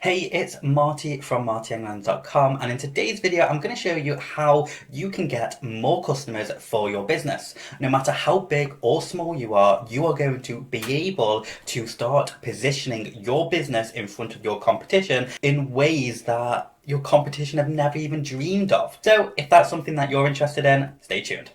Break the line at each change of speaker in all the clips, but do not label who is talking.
Hey, it's Marty from martyengland.com, and in today's video I'm going to show you how you can get more customers for your business. No matter how big or small you are going to be able to start positioning your business in front of your competition in ways that your competition have never even dreamed of. So if that's something that you're interested in, stay tuned.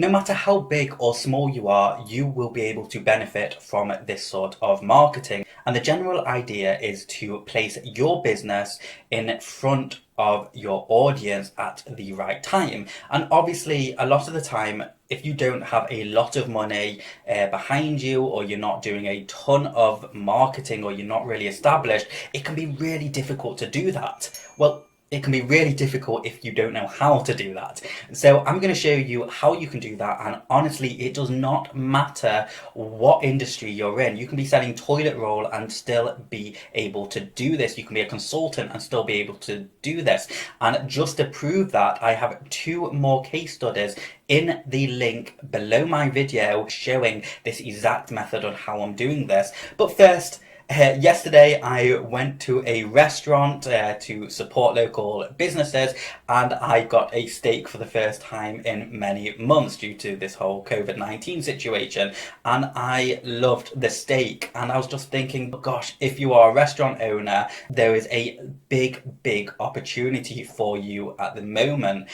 No matter how big or small you will be able to benefit from this sort of marketing. And the general idea is to place your business in front of your audience at the right time. And obviously, a lot of the time, if you don't have a lot of money behind you, or you're not doing a ton of marketing, or you're not really established, it can be really difficult to do that. Well, it can be really difficult if you don't know how to do that. So I'm going to show you how you can do that, and honestly, it does not matter what industry you're in. You can be selling toilet roll and still be able to do this. You can be a consultant and still be able to do this. And just to prove that, I have two more case studies in the link below my video showing this exact method on how I'm doing this. But first, yesterday I went to a restaurant to support local businesses, and I got a steak for the first time in many months due to this whole COVID-19 situation, and I loved the steak. And I was just thinking, gosh, if you are a restaurant owner, there is a big opportunity for you at the moment,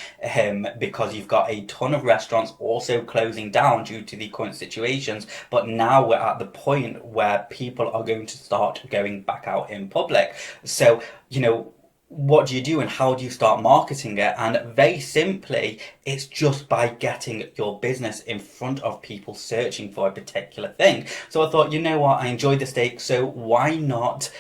because you've got a ton of restaurants also closing down due to the current situations, but now we're at the point where people are going to start going back out in public. So, what do you do and how do you start marketing it? And very simply, it's just by getting your business in front of people searching for a particular thing. So I thought, you know what, I enjoyed the steak, so why not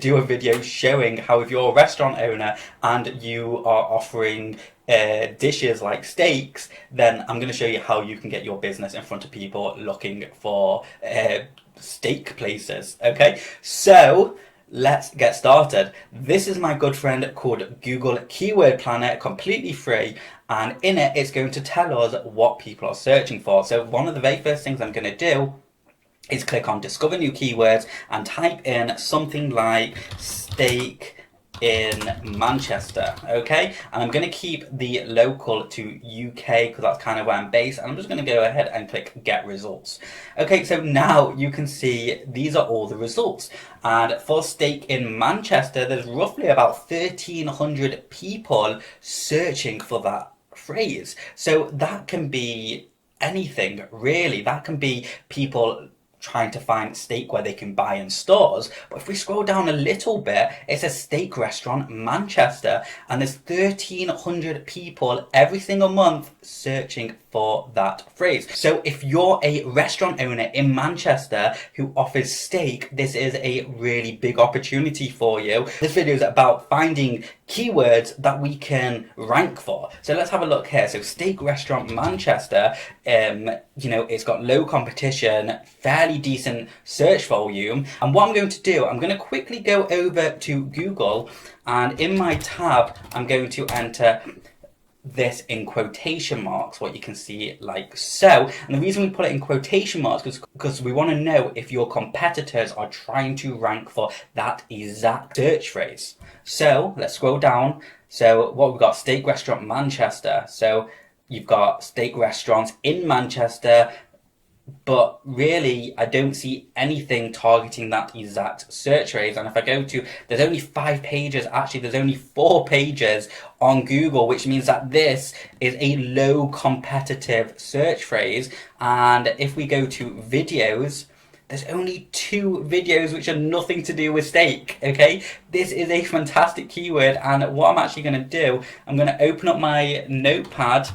do a video showing how, if you're a restaurant owner and you are offering dishes like steaks, then I'm going to show you how you can get your business in front of people looking for steak places. Okay, so let's get started. This is my good friend called Google Keyword Planner, completely free, and in it, it's going to tell us what people are searching for. So one of the very first things I'm going to do is click on Discover New Keywords and type in something like steak in Manchester. Okay, and I'm going to keep the local to UK because that's kind of where I'm based, and I'm just going to go ahead and click get results. Okay, so now you can see these are all the results, and for steak in Manchester there's roughly about 1,300 people searching for that phrase. So that can be anything really. That can be people trying to find steak where they can buy in stores. But if we scroll down a little bit, it says steak restaurant Manchester, and there's 1,300 people every single month searching for that phrase. So if you're a restaurant owner in Manchester who offers steak, this is a really big opportunity for you. This video is about finding keywords that we can rank for. So let's have a look here. So steak restaurant Manchester, it's got low competition, fairly decent search volume. And what I'm going to do, I'm going to quickly go over to Google, and in my tab I'm going to enter this in quotation marks, what you can see like so. And the reason we put it in quotation marks is because we want to know if your competitors are trying to rank for that exact search phrase. So let's scroll down. So what we've got, steak restaurant Manchester. So you've got steak restaurants in Manchester, but really I don't see anything targeting that exact search phrase. And if I go to, there's only 5 pages, actually there's only 4 pages on Google, which means that this is a low competitive search phrase. And if we go to videos, there's only 2 videos which are nothing to do with steak. Okay, this is a fantastic keyword, and what I'm actually going to do, I'm going to open up my notepad,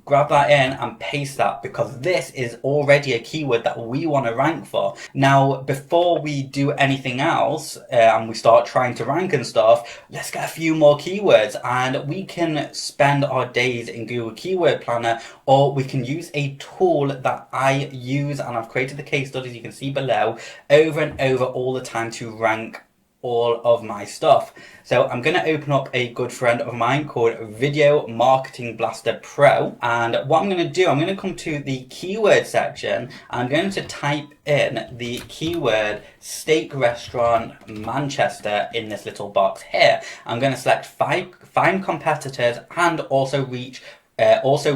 grab that in and paste that, because this is already a keyword that we want to rank for. Now, before we do anything else and we start trying to rank and stuff, let's get a few more keywords, and we can spend our days in Google Keyword Planner, or we can use a tool that I use, and I've created the case studies you can see below, over and over all the time to rank all of my stuff. So I'm going to open up a good friend of mine called Video Marketing Blaster Pro, and what I'm going to do, I'm going to come to the keyword section and I'm going to type in the keyword steak restaurant Manchester in this little box here. I'm going to select find competitors and also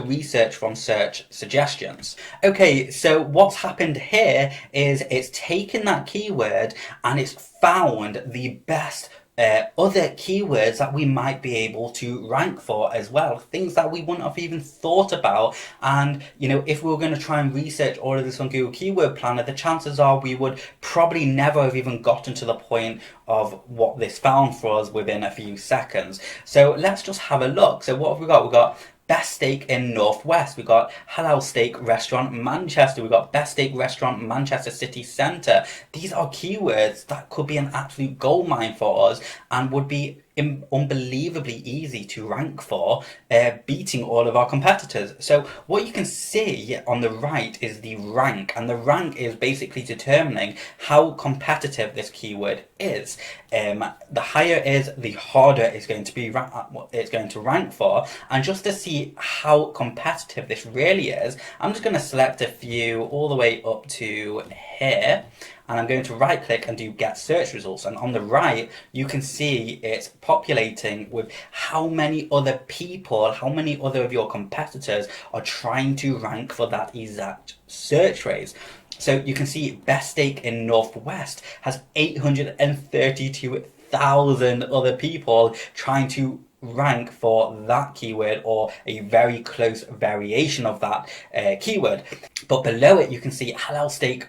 research from search suggestions. Okay, so what's happened here is it's taken that keyword and it's found the best other keywords that we might be able to rank for as well, things that we wouldn't have even thought about. And you know, if we were going to try and research all of this on Google Keyword Planner, the chances are we would probably never have even gotten to the point of what this found for us within a few seconds. So let's just have a look. So what have we got? We've got best steak in Northwest, we got halal steak restaurant Manchester, we got best steak restaurant Manchester City Centre. These are keywords that could be an absolute goldmine for us and would be unbelievably easy to rank for, beating all of our competitors. So what you can see on the right is the rank, and the rank is basically determining how competitive this keyword is. The higher it is, the harder it's going to be rank for. And just to see how competitive this really is, I'm just going to select a few all the way up to here, and I'm going to right click and do get search results, and on the right you can see it's populating with how many other people, how many other of your competitors are trying to rank for that exact search phrase. So you can see best steak in Northwest has 832,000 other people trying to rank for that keyword or a very close variation of that keyword. But below it you can see halal steak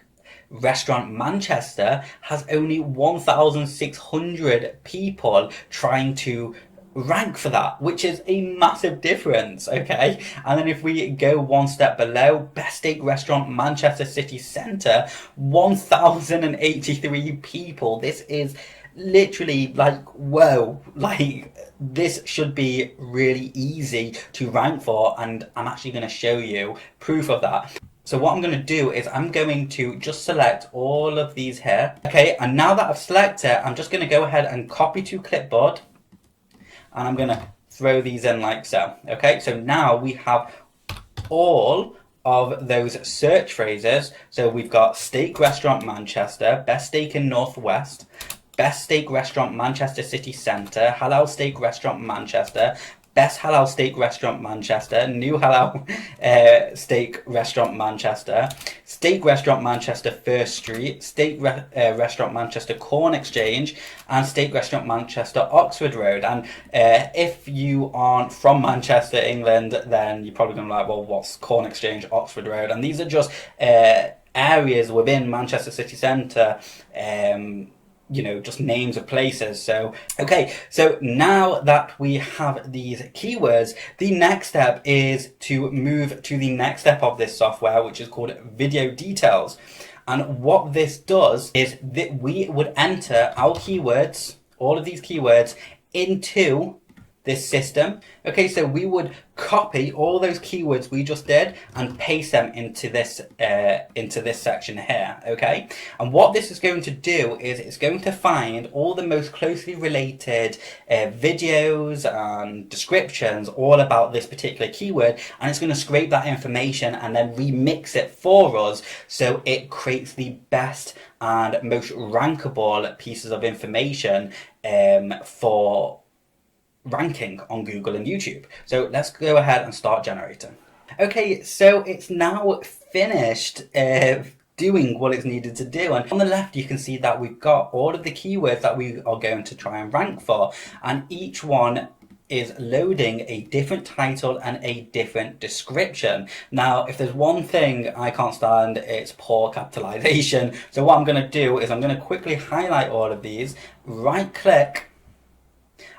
restaurant Manchester has only 1,600 people trying to rank for that, which is a massive difference. Okay, and then if we go one step below, best steak restaurant Manchester City Centre, 1,083 people. This is literally like, whoa, like this should be really easy to rank for, and I'm actually going to show you proof of that. So what I'm going to do is I'm going to just select all of these here. Okay, and now that I've selected, I'm just going to go ahead and copy to clipboard, and I'm going to throw these in like so. Okay, so now we have all of those search phrases. So we've got steak restaurant Manchester, best steak in Northwest, best steak restaurant Manchester City Centre, halal steak restaurant Manchester, best halal steak restaurant Manchester, new halal steak restaurant Manchester, steak restaurant Manchester First Street, steak restaurant Manchester Corn Exchange, and steak restaurant Manchester Oxford Road. And if you aren't from Manchester, England, then you're probably going to be like, well, what's Corn Exchange, Oxford Road? And these are just areas within Manchester City Centre, you know, just names of places. So okay, so now that we have these keywords, the next step is to move to the next step of this software, which is called Video Details. And what this does is that we would enter our keywords, all of these keywords, into this system. Okay, so we would copy all those keywords we just did and paste them into this section here. Okay, and what this is going to do is it's going to find all the most closely related videos and descriptions all about this particular keyword, and it's going to scrape that information and then remix it for us so it creates the best and most rankable pieces of information for ranking on Google and YouTube. So let's go ahead and start generating. Okay, so it's now finished doing what it's needed to do, and on the left you can see that we've got all of the keywords that we are going to try and rank for, and each one is loading a different title and a different description. Now, if there's one thing I can't stand, it's poor capitalization. So what I'm going to do is I'm going to quickly highlight all of these, right click,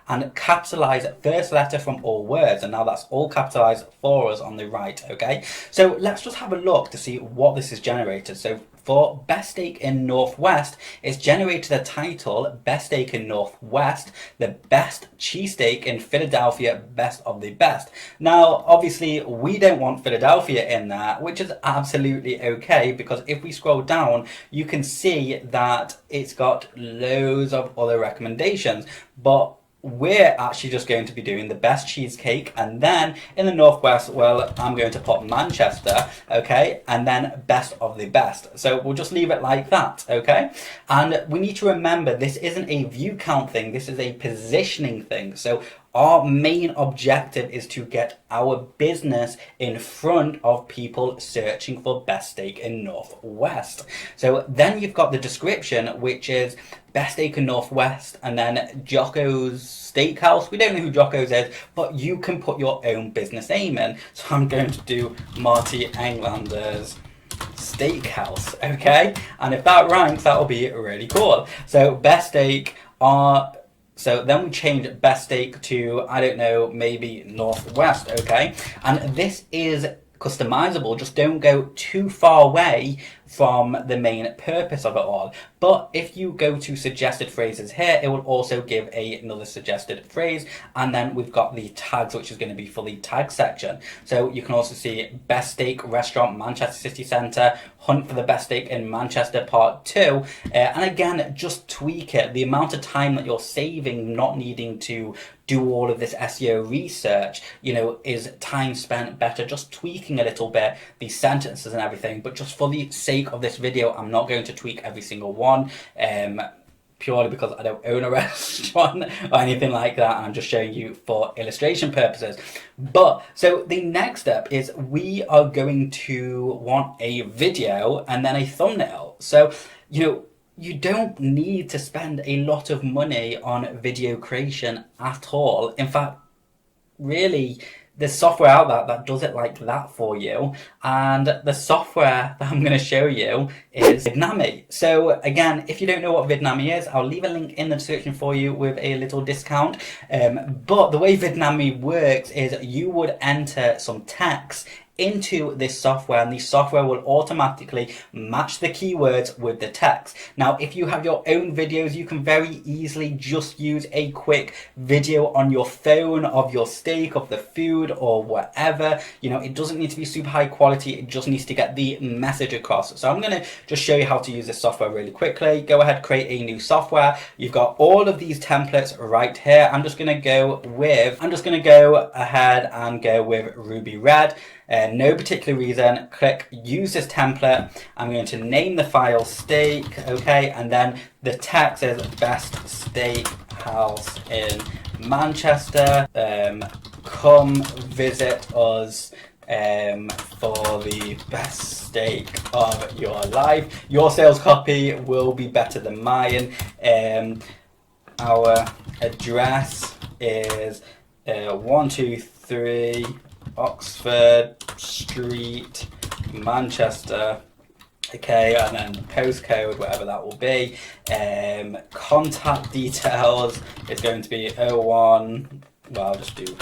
and capitalize first letter from all words. And now that's all capitalized for us on the right, okay? So let's just have a look to see what this is generated. So for Best Steak in Northwest, it's generated a title, Best Steak in Northwest, the best cheesesteak in Philadelphia, best of the best. Now, obviously, we don't want Philadelphia in there, which is absolutely okay, because if we scroll down, you can see that it's got loads of other recommendations, but we're actually just going to be doing the best cheesecake, and then in the Northwest, well, I'm going to put Manchester, okay, and then best of the best. So we'll just leave it like that, okay? And we need to remember, this isn't a view count thing, this is a positioning thing. So our main objective is to get our business in front of people searching for best steak in Northwest. So then you've got the description, which is best steak in Northwest, and then Jocko's Steakhouse. We don't know who Jocko's is, but you can put your own business name in. So I'm going to do Marty Englander's Steakhouse, okay? And if that ranks, that'll be really cool. So best steak are... So then we change best steak to, I don't know, maybe Northwest, okay? And this is customizable, just don't go too far away from the main purpose of it all. But if you go to suggested phrases here, it will also give another suggested phrase, and then we've got the tags, which is going to be for the tag section. So you can also see best steak restaurant Manchester City Centre, hunt for the best steak in Manchester part 2, and again, just tweak it. The amount of time that you're saving not needing to do all of this SEO research, you know, is time spent better just tweaking a little bit, the sentences and everything. But just for the sake of this video, I'm not going to tweak every single one, purely because I don't own a restaurant or anything like that, and I'm just showing you for illustration purposes. But so the next step is we are going to want a video and then a thumbnail. So, you know, you don't need to spend a lot of money on video creation at all. In fact, really, there's software out there that does it like that for you. And the software that I'm going to show you is Vidnami. So again, if you don't know what Vidnami is, I'll leave a link in the description for you with a little discount. But the way Vidnami works is you would enter some text into this software, and the software will automatically match the keywords with the text. Now, if you have your own videos, you can very easily just use a quick video on your phone of your steak, of the food, or whatever. You know, it doesn't need to be super high quality, it just needs to get the message across. So I'm going to just show you how to use this software really quickly. Go ahead, create a new software. You've got all of these templates right here. I'm just going to go ahead and go with Ruby Red. No particular reason, click use this template. I'm going to name the file steak, okay, and then the text is best steak house in Manchester. Come visit us for the best steak of your life. Your sales copy will be better than mine. Our address is 123 Oxford Street, Manchester, okay, and then postcode, whatever that will be. Contact details is going to be 01, well, I'll just do,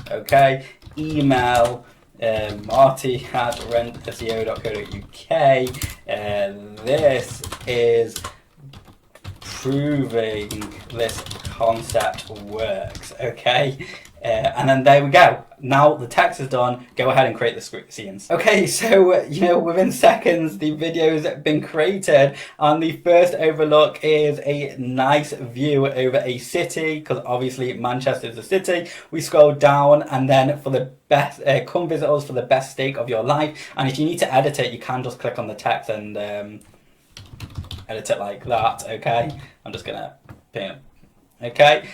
okay, email, marty@rentseo.co.uk. This is proving this concept works, okay? And then there we go. Now the text is done. Go ahead and create the scenes. Okay, so you know, within seconds the video's been created, and the first overlook is a nice view over a city, because obviously Manchester is a city. We scroll down, and then for the best, come visit us for the best steak of your life. And if you need to edit it, you can just click on the text and edit it like that. Okay, I'm just gonna pin it. Okay,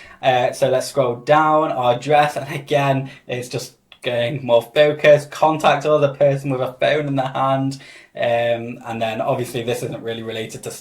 so let's scroll down. Our address, and again, it's just getting more focused. Contact other person with a phone in their hand, and then obviously this isn't really related to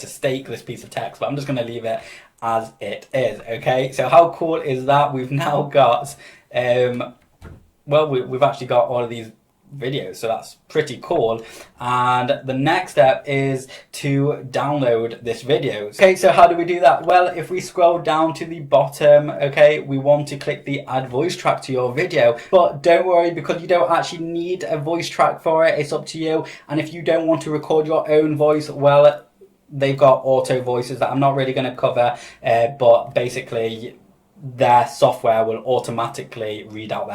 steak, this piece of text, but I'm just going to leave it as it is. Okay, so how cool is that? We've now got, well, we've actually got all of these videos, so that's pretty cool. And the next step is to download this video. Okay, so how do we do that? Well, if we scroll down to the bottom, okay, we want to click the add voice track to your video, but don't worry, because you don't actually need a voice track for it. It's up to you. And if you don't want to record your own voice, well, they've got auto voices that I'm not really going to cover, but basically their software will automatically read out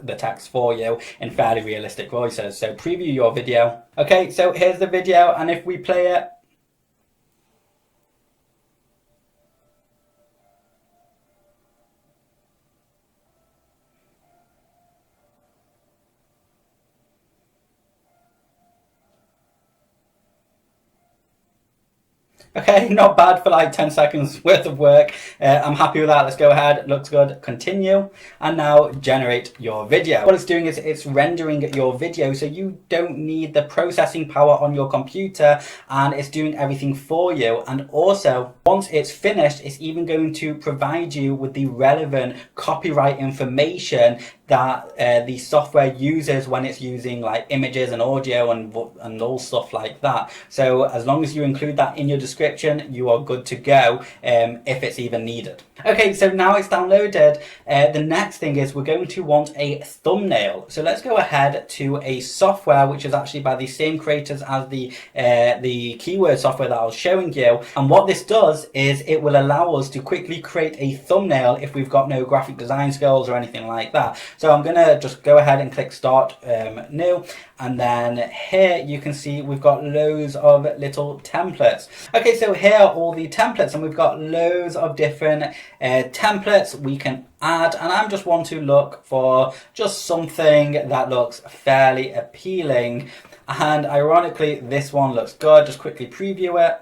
the text for you in fairly realistic voices. So preview your video. Okay, so here's the video, and if we play it, okay, not bad for like 10 seconds worth of work. I'm happy with that. Let's go ahead. Looks good. Continue. And now generate your video. What it's doing is it's rendering your video, so you don't need the processing power on your computer, and it's doing everything for you. And also, once it's finished, it's even going to provide you with the relevant copyright information that the software uses when it's using like images and audio and all stuff like that. So as long as you include that in your description, you are good to go, if it's even needed. Okay, so now it's downloaded. The next thing is we're going to want a thumbnail. So let's go ahead to a software which is actually by the same creators as the keyword software that I was showing you. And what this does is it will allow us to quickly create a thumbnail if we've got no graphic design skills or anything like that. So I'm going to just go ahead and click start new, and then here you can see we've got loads of little templates. Okay, so here are all the templates, and we've got loads of different templates we can add, and I just want to look for just something that looks fairly appealing, and ironically this one looks good. Just quickly preview it.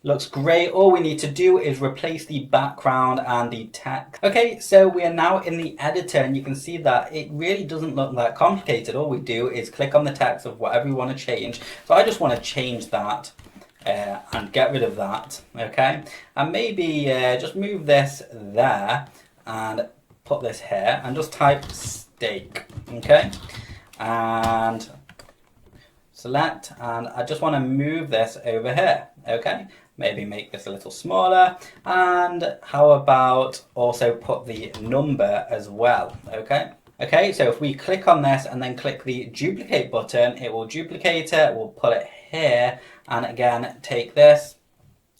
Looks great. All we need to do is replace the background and the text. Okay, so we are now in the editor, and you can see that it really doesn't look that complicated. All we do is click on the text of whatever we want to change. So I just want to change that and get rid of that, okay? And maybe just move this there and put this here and just type steak, okay? And select, and I just want to move this over here, okay? Maybe make this a little smaller, and how about also put the number as well, okay? Okay, so if we click on this and then click the duplicate button, it will duplicate it, we'll put it here, and again, take this,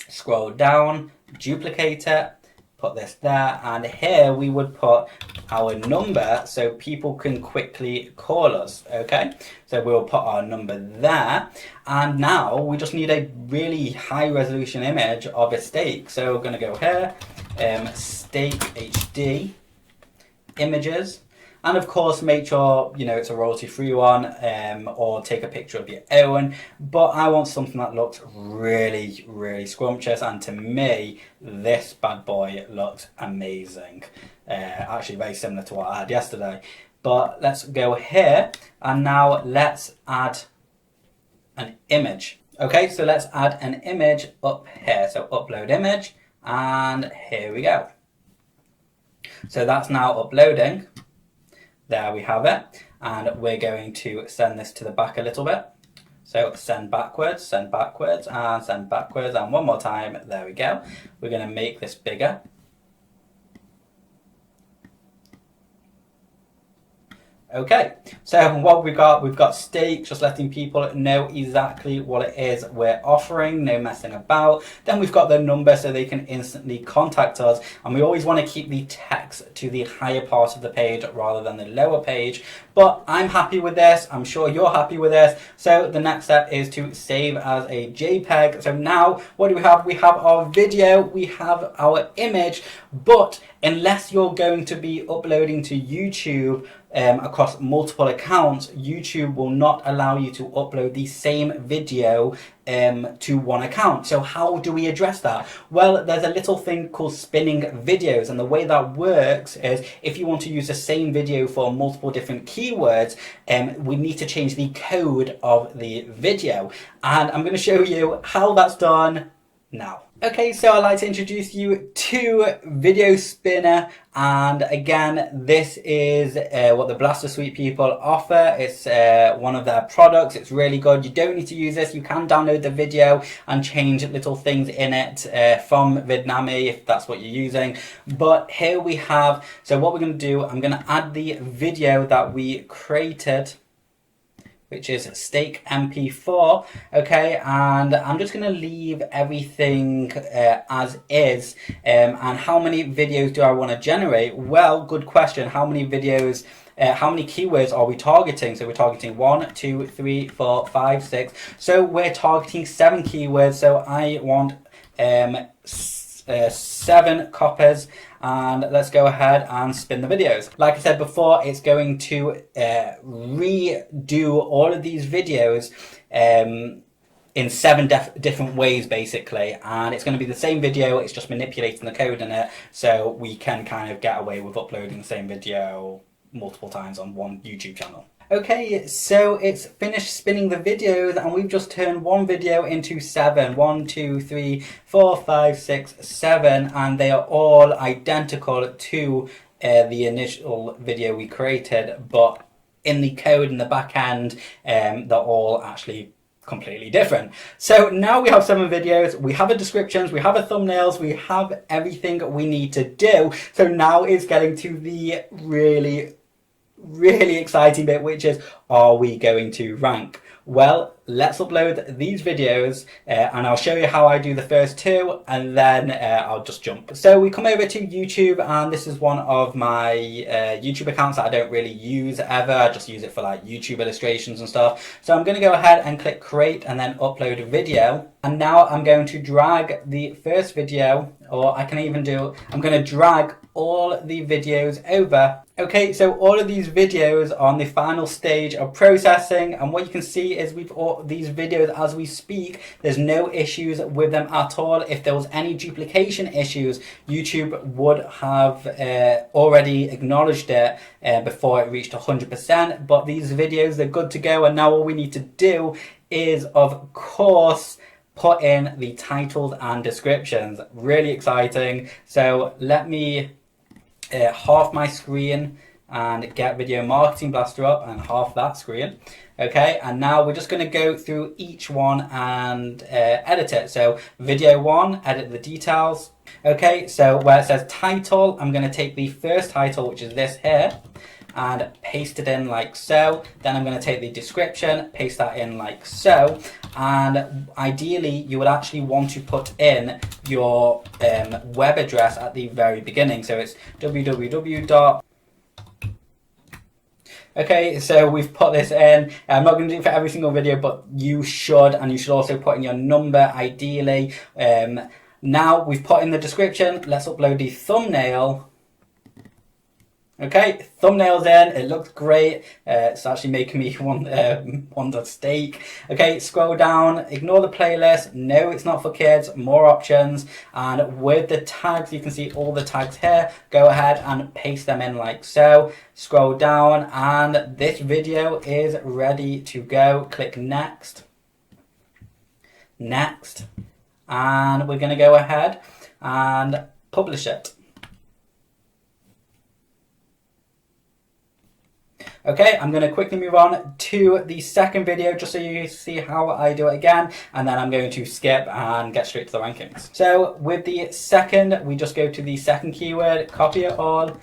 scroll down, duplicate it, put this there, and here we would put our number so people can quickly call us, okay? So we'll put our number there, and now we just need a really high resolution image of a steak. So we're gonna go here, steak HD, images, and of course make sure it's a royalty free one, or take a picture of your own, but I want something that looks really, really scrumptious, and to me this bad boy looks amazing. Actually very similar to what I had yesterday. But let's go here, and now let's add an image. Okay, so let's add an image up here. So upload image, and here we go. So that's now uploading. There we have it, and we're going to send this to the back a little bit. So send backwards, and send backwards, and one more time. There we go. We're going to make this bigger. Okay, so what we've got steak, just letting people know exactly what it is we're offering, no messing about. Then we've got the number so they can instantly contact us, and we always want to keep the text to the higher part of the page rather than the lower page. But I'm happy with this, I'm sure you're happy with this. So the next step is to save as a JPEG. So now what do we have? We have our video, we have our image, but unless you're going to be uploading to YouTube across multiple accounts, YouTube will not allow you to upload the same video to one account. So how do we address that? Well, there's a little thing called spinning videos, and the way that works is if you want to use the same video for multiple different keywords, we need to change the code of the video, and I'm going to show you how that's done now. Okay, so I'd like to introduce you to Video Spinner, and again, this is what the Blaster Suite people offer. It's one of their products. It's really good. You don't need to use this. You can download the video and change little things in it from Vidnami if that's what you're using. But here we have, so what we're going to do, I'm going to add the video that we created, which is Steak MP4, okay, and I'm just going to leave everything as is. And how many videos do I want to generate? Well, good question. How many videos, how many keywords are we targeting? So we're targeting 1, 2, 3, 4, 5, 6. So we're targeting 7 keywords. So I want 7 copies, and let's go ahead and spin the videos. Like I said before, it's going to redo all of these videos in 7 different ways basically, and it's going to be the same video, it's just manipulating the code in it, so we can kind of get away with uploading the same video multiple times on one YouTube channel. Okay, so it's finished spinning the videos, and we've just turned one video into 7. 1, 2, 3, 4, 5, 6, 7, and they are all identical to the initial video we created, but in the code in the back end, they're all actually completely different. So now we have 7 videos, we have a descriptions, we have a thumbnails, we have everything we need to do. So now it's getting to the really exciting bit, which is, are we going to rank? Well, let's upload these videos and I'll show you how I do the first 2, and then I'll just jump. So we come over to YouTube, and this is one of my YouTube accounts that I don't really use ever. I just use it for like YouTube illustrations and stuff. So I'm going to go ahead and click create and then upload a video. And now I'm going to drag the first video, or I can even do, I'm going to drag all the videos over. Okay, so all of these videos are on the final stage of processing, and what you can see is we've all these videos as we speak. There's no issues with them at all. If there was any duplication issues, YouTube would have already acknowledged it before it reached 100%, but these videos, they're good to go, and now all we need to do is, of course, put in the titles and descriptions. Really exciting. So let me half my screen and get Video Marketing Blaster up, and half that screen. Okay, and now we're just going to go through each one and edit it. So video 1, edit the details. Okay, so where it says title, I'm going to take the first title, which is this here, and paste it in like so. Then I'm going to take the description, paste that in like so, and ideally you would actually want to put in your web address at the very beginning. So it's www. Okay, so we've put this in. I'm not going to do it for every single video, but you should, and you should also put in your number ideally. Now we've put in the description, let's upload the thumbnail. Okay, thumbnail's in, it looks great. It's actually making me want a steak. Okay, scroll down, ignore the playlist. No, it's not for kids, more options. And with the tags, you can see all the tags here. Go ahead and paste them in like so. Scroll down, and this video is ready to go. Click next. Next. And we're going to go ahead and publish it. Okay, I'm going to quickly move on to the second video just so you see how I do it again, and then I'm going to skip and get straight to the rankings. So with the second, we just go to the second keyword, copy it all,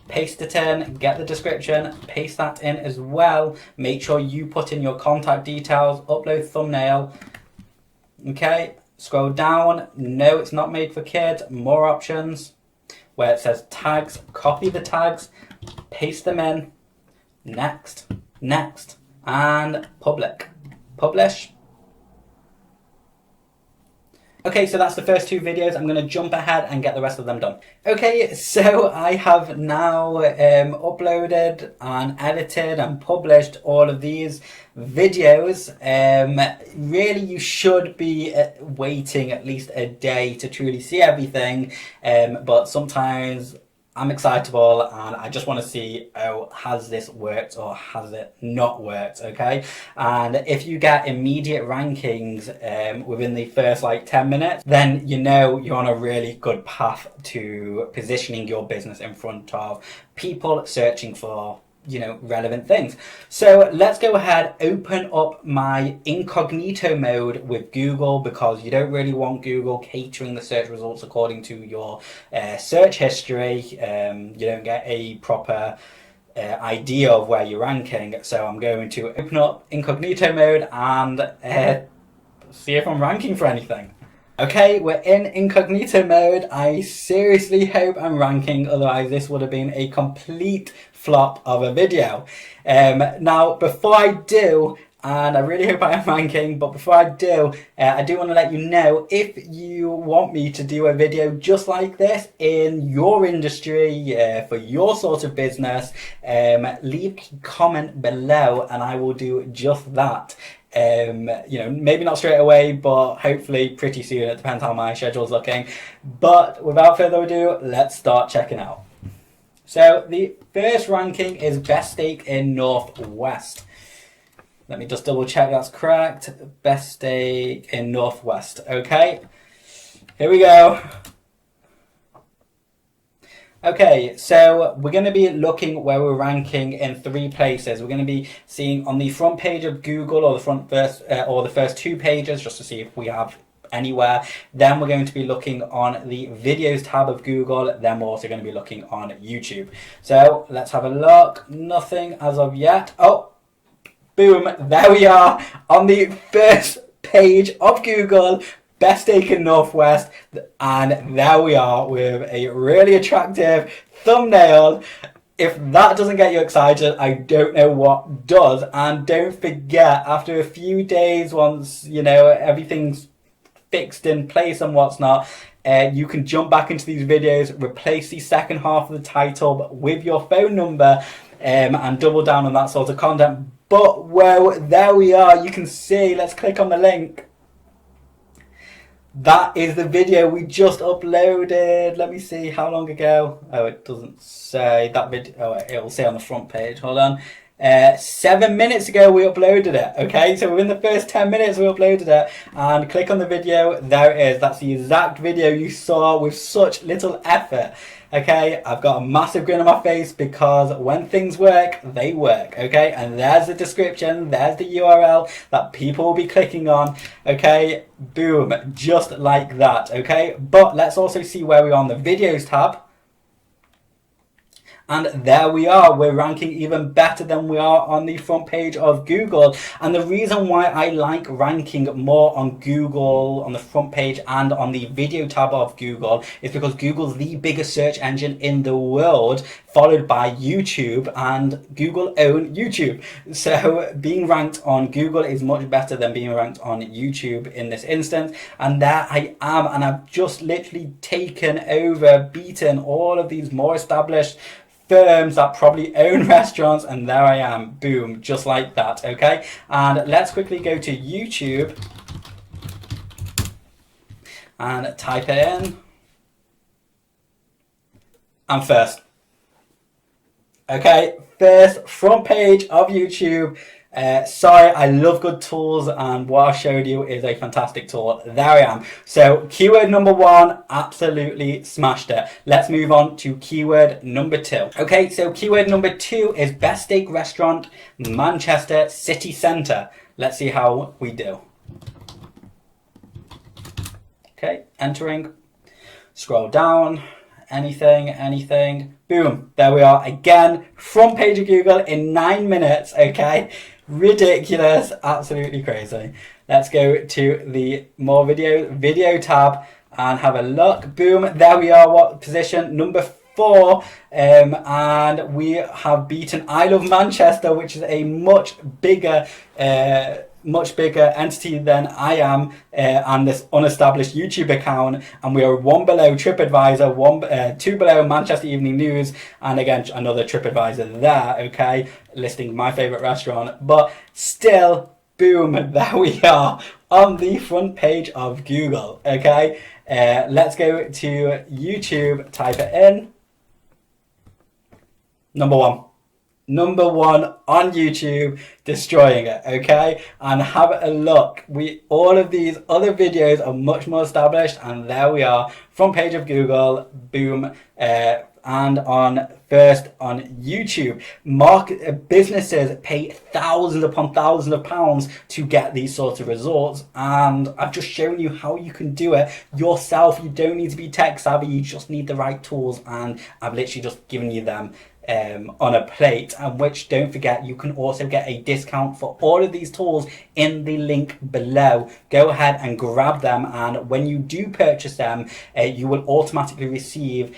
paste it in, get the description, paste that in as well. Make sure you put in your contact details, upload thumbnail. Okay, scroll down. No, it's not made for kids. More options. Where it says tags, copy the tags, paste them in. Next, next, and publish. Okay, so that's the first 2 videos. I'm going to jump ahead and get the rest of them done. Okay, so I have now uploaded and edited and published all of these videos. Really, you should be waiting at least a day to truly see everything, but sometimes I'm excitable and I just want to see, oh, has this worked or has it not worked, okay? And if you get immediate rankings within the first like 10 minutes, then you know you're on a really good path to positioning your business in front of people searching for, you know, relevant things. So let's go ahead, open up my incognito mode with Google, because you don't really want Google catering the search results according to your search history. You don't get a proper idea of where you're ranking. So I'm going to open up incognito mode and see if I'm ranking for anything. Okay, we're in incognito mode. I seriously hope I'm ranking, otherwise this would have been a complete flop of a video. Now, before I do, and I really hope I am ranking, but before I do want to let you know, if you want me to do a video just like this in your industry, for your sort of business, leave a comment below and I will do just that. You know, maybe not straight away, but hopefully pretty soon. It depends how my schedule's looking. But without further ado, let's start checking out. So the first ranking is best steak in Northwest. Let me just double check that's correct. Best steak in Northwest. Okay, here we go. Okay, so we're going to be looking where we're ranking in 3 places. We're going to be seeing on the front page of Google, or the first 2 pages, just to see if we have anywhere. Then we're going to be looking on the videos tab of Google. Then we're also going to be looking on YouTube. So let's have a look. Nothing as of yet. Oh, boom, there we are on the first page of Google. Best steak in Northwest, and there we are with a really attractive thumbnail. If that doesn't get you excited, I don't know what does. And don't forget, after a few days, once you know everything's fixed in place and what's not, you can jump back into these videos, replace the second half of the title with your phone number, and double down on that sort of content. But well, there we are. You can see. Let's click on the link. That is the video we just uploaded. Let me see how long ago. Oh, it doesn't say that video. Oh, it'll say on the front page. Hold on. 7 minutes ago we uploaded it. Okay, so within the first 10 minutes we uploaded it. And click on the video. There it is. That's the exact video you saw with such little effort. Okay, I've got a massive grin on my face because when things work, they work. Okay, and there's the description, there's the URL that people will be clicking on. Okay, boom, just like that. Okay, but let's also see where we are on the videos tab. And there we are, we're ranking even better than we are on the front page of Google. And the reason why I like ranking more on Google, on the front page and on the video tab of Google, is because Google's the biggest search engine in the world, followed by YouTube, and Google own YouTube. So being ranked on Google is much better than being ranked on YouTube in this instance. And there I am, and I've just literally taken over, beaten all of these more established firms that probably own restaurants, and there I am, boom, just like that. Okay, and let's quickly go to YouTube and type it in. I'm first. Okay, first front page of YouTube. Sorry, I love good tools, and what I showed you is a fantastic tool. There I am. So keyword number 1, absolutely smashed it. Let's move on to keyword number 2. Okay, so keyword number 2 is best steak restaurant, Manchester city centre. Let's see how we do. Okay, entering, scroll down, anything, boom, there we are again, front page of Google in 9 minutes. Okay, ridiculous, absolutely crazy. Let's go to the more video tab and have a look. Boom, there we are. What position? Number 4, and we have beaten I Love Manchester, which is a much bigger entity than I am, and this unestablished YouTube account, and we are 1 below TripAdvisor, 2 below Manchester Evening News, and again another TripAdvisor there. Okay, listing my favorite restaurant, but still, boom, there we are on the front page of Google. Okay, let's go to YouTube, type it in. Number one. Number one on YouTube, destroying it, okay? And have a look. All of these other videos are much more established, and there we are, front page of Google, boom, and on first on YouTube. Businesses pay thousands upon thousands of pounds to get these sorts of results, and I've just shown you how you can do it yourself. You don't need to be tech savvy, you just need the right tools, and I've literally just given you them on a plate. And which, don't forget, you can also get a discount for all of these tools in the link below. Go ahead and grab them, and when you do purchase them, you will automatically receive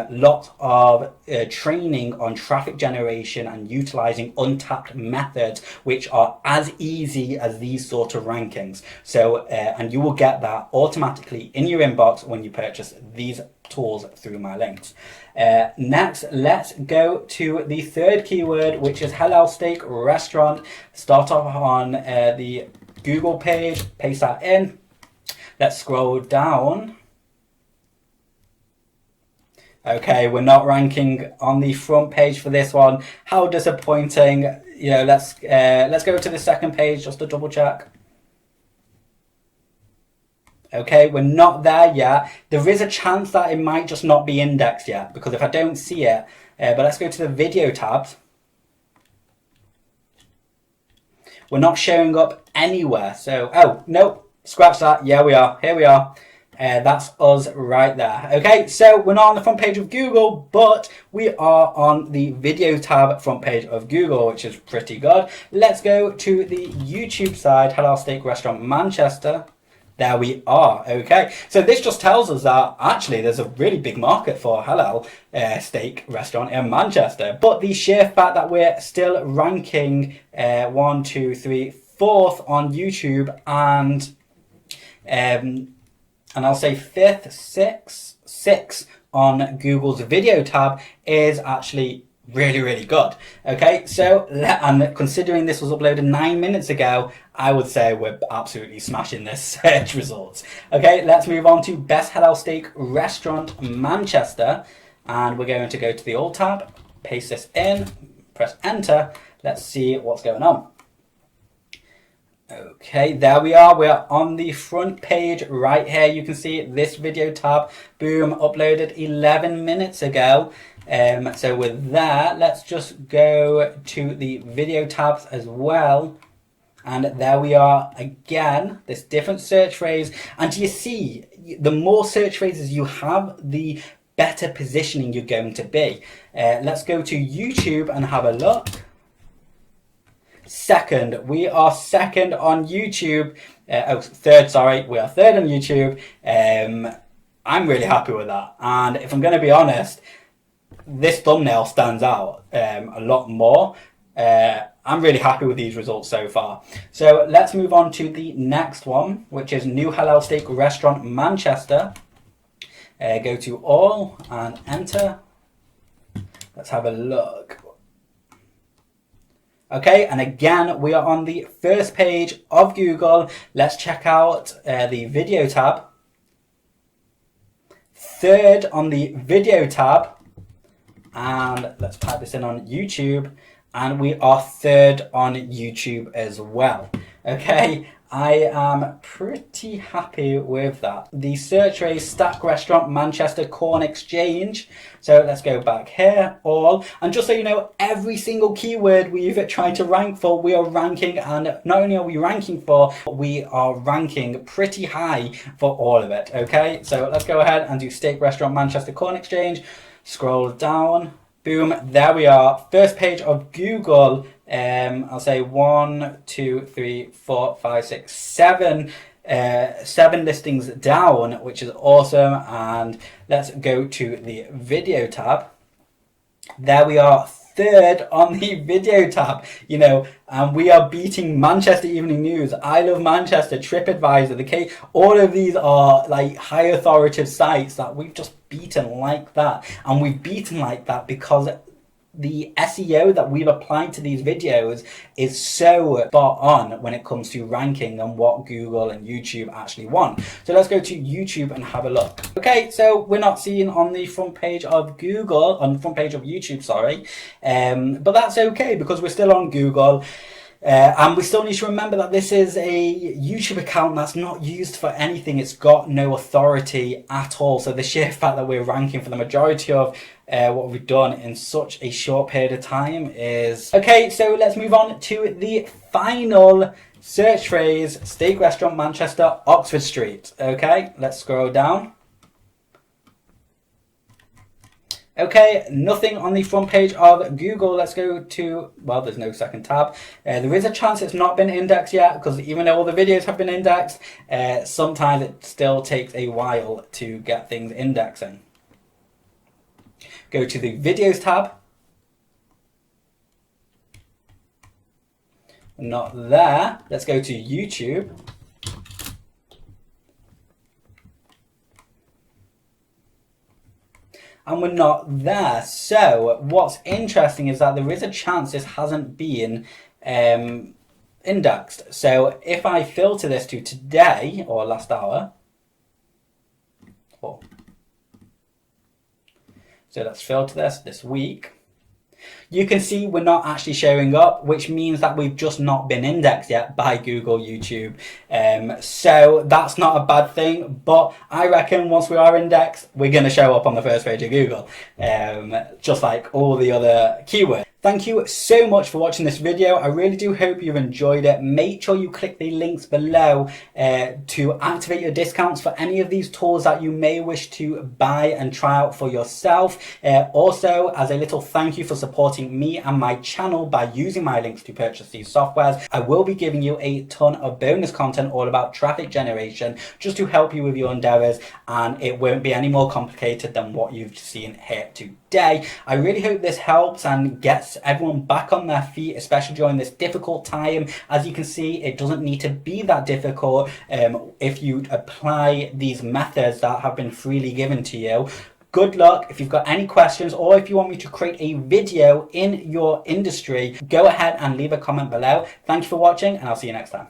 lots of training on traffic generation and utilizing untapped methods, which are as easy as these sort of rankings. So and you will get that automatically in your inbox when you purchase these tools through my links. Next, let's go to the third keyword, which is halal steak restaurant. Start off on the Google page, paste that in. Let's scroll down. Okay, we're not ranking on the front page for this one. How disappointing. You know, let's go to the second page just to double check. Okay, we're not there yet. There is a chance that it might just not be indexed yet, because if I don't see it, but let's go to the video tabs. We're not showing up anywhere. So, oh, no, scratch that. Yeah, we are. Here we are. That's us right there. Okay, so we're not on the front page of Google, but we are on the video tab front page of Google, which is pretty good. Let's go to the YouTube side, Halal Steak Restaurant Manchester. There we are. Okay, so this just tells us that actually there's a really big market for halal steak restaurant in Manchester. But the sheer fact that we're still ranking 1, 2, 3, 4th on YouTube, and I'll say 5th, 6th on Google's video tab is actually really good. Okay, so, and considering this was uploaded 9 minutes ago, I would say we're absolutely smashing this search results. Okay, let's move on to best halal steak restaurant Manchester, and we're going to go to the alt tab, paste this in, press enter. Let's see what's going on. Okay, there we are. We're on the front page right here. You can see this video tab, boom, uploaded 11 minutes ago. So with that, let's just go to the video tabs as well. And there we are again, this different search phrase. And you see, the more search phrases you have, the better positioning you're going to be. Let's go to YouTube and have a look. Second, we are second on YouTube. Third, sorry, we are third on YouTube. I'm really happy with that. And if I'm going to be honest, this thumbnail stands out a lot more. I'm really happy with these results so far. So let's move on to the next one, which is new halal steak restaurant Manchester. Go to all and enter. Let's have a look. Okay, and again, we are on the first page of Google. Let's check out the video tab. Third on the video tab. And let's type this in on YouTube. And we are third on YouTube as well. Okay, I am pretty happy with that. The search phrase Stack Restaurant Manchester Corn Exchange. So let's go back here, all. And just so you know, every single keyword we've tried to rank for, we are ranking. And not only are we ranking for, but we are ranking pretty high for all of it. Okay, so let's go ahead and do Steak Restaurant Manchester Corn Exchange. Scroll down. Boom, there we are. First page of Google. I'll say 1, 2, 3, 4, 5, 6, 7. 7 listings down, which is awesome. And let's go to the video tab. There we are, third on the video tab, you know, and we are beating Manchester Evening News, I Love Manchester, TripAdvisor, the K. All of these are like high authoritative sites that we've just beaten like that, and we've beaten like that because the SEO that we've applied to these videos is so spot on when it comes to ranking and what Google and YouTube actually want. So let's go to YouTube and have a look. Okay, so we're not seen on the front page of Google, on the front page of YouTube, sorry. But that's okay because we're still on Google. And we still need to remember that this is a YouTube account that's not used for anything. It's got no authority at all. So the sheer fact that we're ranking for the majority of what we've done in such a short period of time is... Okay, so let's move on to the final search phrase, steak restaurant, Manchester, Oxford Street. Okay, let's scroll down. Okay, nothing on the front page of Google. Let's go to, well, there's no second tab. There is a chance it's not been indexed yet, because even though all the videos have been indexed, sometimes it still takes a while to get things indexing. Go to the videos tab. Not there. Let's go to YouTube. And we're not there. So what's interesting is that there is a chance this hasn't been indexed. So if I filter this to today or last hour, so let's filter this week. You can see we're not actually showing up, which means that we've just not been indexed yet by Google, YouTube. So that's not a bad thing, but I reckon once we are indexed, we're going to show up on the first page of Google, just like all the other keywords. Thank you so much for watching this video. I really do hope you've enjoyed it. Make sure you click the links below to activate your discounts for any of these tools that you may wish to buy and try out for yourself. Also, as a little thank you for supporting me and my channel by using my links to purchase these softwares, I will be giving you a ton of bonus content all about traffic generation just to help you with your endeavors, and it won't be any more complicated than what you've seen here today. I really hope this helps and gets everyone back on their feet, especially during this difficult time. As you can see, it doesn't need to be that difficult if you apply these methods that have been freely given to you. Good luck. If you've got any questions or if you want me to create a video in your industry, go ahead and leave a comment below. Thank you for watching, and I'll see you next time.